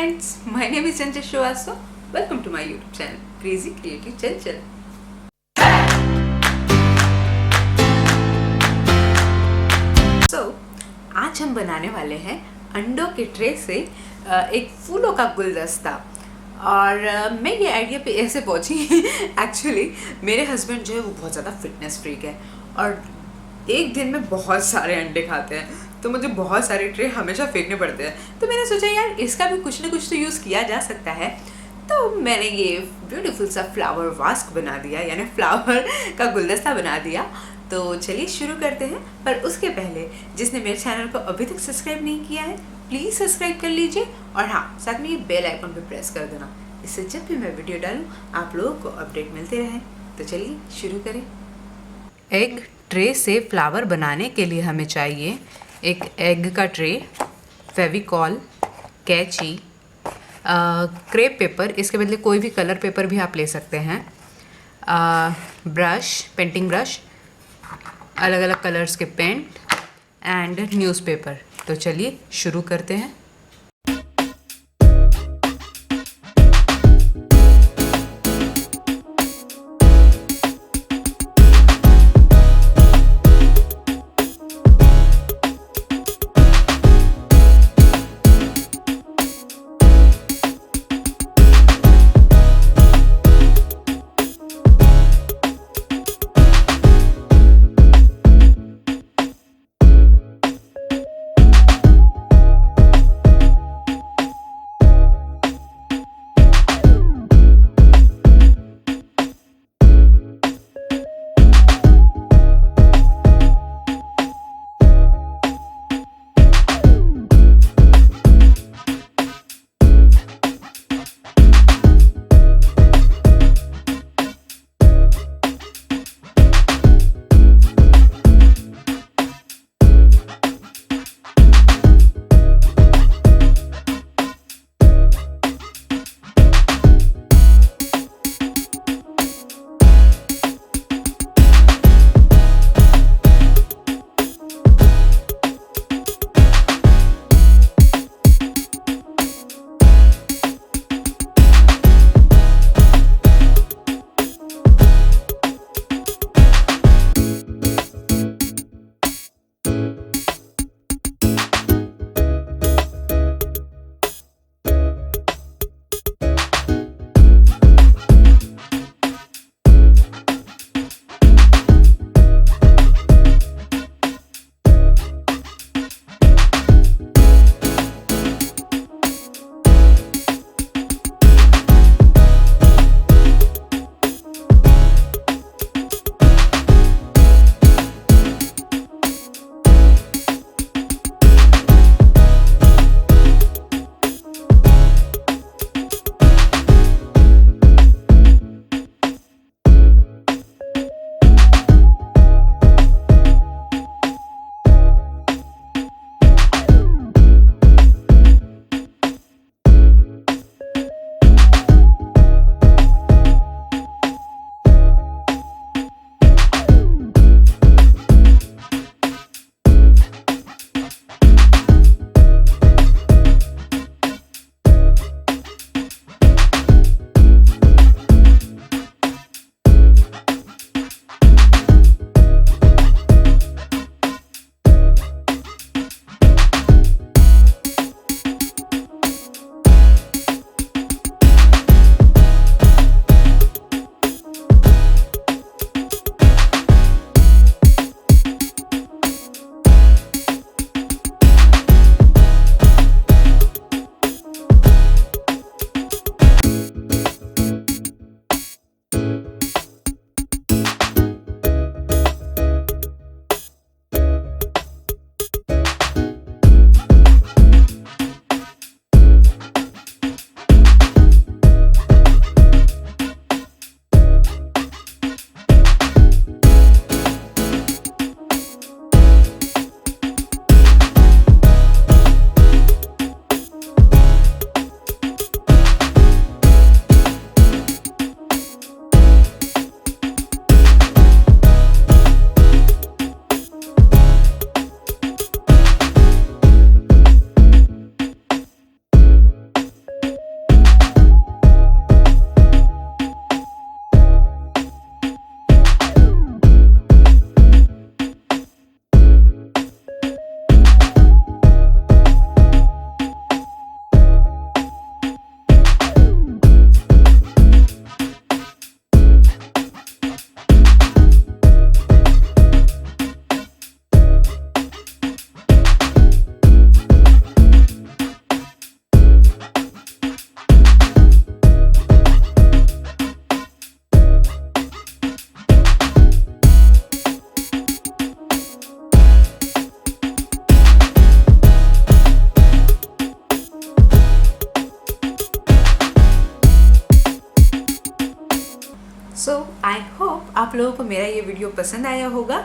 friends, my name is Chanchal. Welcome to my YouTube channel, Crazy Creative Chanchal. So, आज हम बनाने वाले हैं अंडों के ट्रे से एक फूलों का गुलदस्ता। और मैं ये आइडिया पे ऐसे पहुंची एक्चुअली मेरे हस्बैंड जो है वो बहुत ज़्यादा फिटनेस फ्रीक है और एक दिन में बहुत सारे अंडे खाते हैं, तो मुझे बहुत सारे ट्रे हमेशा फेंकने पड़ते हैं। तो मैंने सोचा यार इसका भी कुछ ना कुछ तो यूज़ किया जा सकता है। तो मैंने ये ब्यूटीफुल सा फ्लावर वास्क बना दिया, यानी फ्लावर का गुलदस्ता बना दिया। तो चलिए शुरू करते हैं, पर उसके पहले जिसने मेरे चैनल को अभी तक सब्सक्राइब नहीं किया है प्लीज़ सब्सक्राइब कर लीजिए और हाँ, साथ में ये बेल आइकन पे प्रेस कर देना, इससे जब भी मैं वीडियो डालूँ आप लोगों को अपडेट मिलते रहें। तो चलिए शुरू करें। एग ट्रे से फ्लावर बनाने के लिए हमें चाहिए एक एग का ट्रे, फेविकॉल, कैंची, क्रेप पेपर, इसके बदले कोई भी कलर पेपर भी आप ले सकते हैं, ब्रश, पेंटिंग ब्रश, अलग अलग कलर्स के पेंट एंड न्यूज़पेपर। तो चलिए शुरू करते हैं। सो आई होप आप लोगों को मेरा ये वीडियो पसंद आया होगा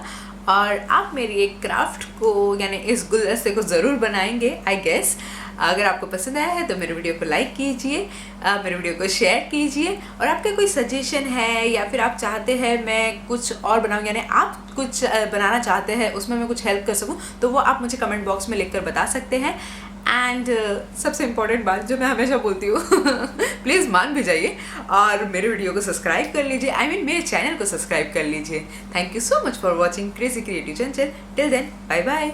और आप मेरी एक क्राफ्ट को यानी इस गुलदस्ते को ज़रूर बनाएंगे आई गेस। अगर आपको पसंद आया है तो मेरे वीडियो को लाइक कीजिए, मेरे वीडियो को शेयर कीजिए, और आपका कोई सजेशन है या फिर आप चाहते हैं मैं कुछ और बनाऊँ, यानी आप कुछ बनाना चाहते हैं उसमें मैं कुछ हेल्प कर सकूँ, तो वो आप मुझे कमेंट बॉक्स में लिखकर बता सकते हैं। एंड सबसे इम्पॉर्टेंट बात जो मैं हमेशा बोलती हूँ प्लीज़ मान भी जाइए और मेरे वीडियो को सब्सक्राइब कर लीजिए, मेरे चैनल को सब्सक्राइब कर लीजिए। Thank you so much for watching crazy creative Chanchal. Till then bye bye.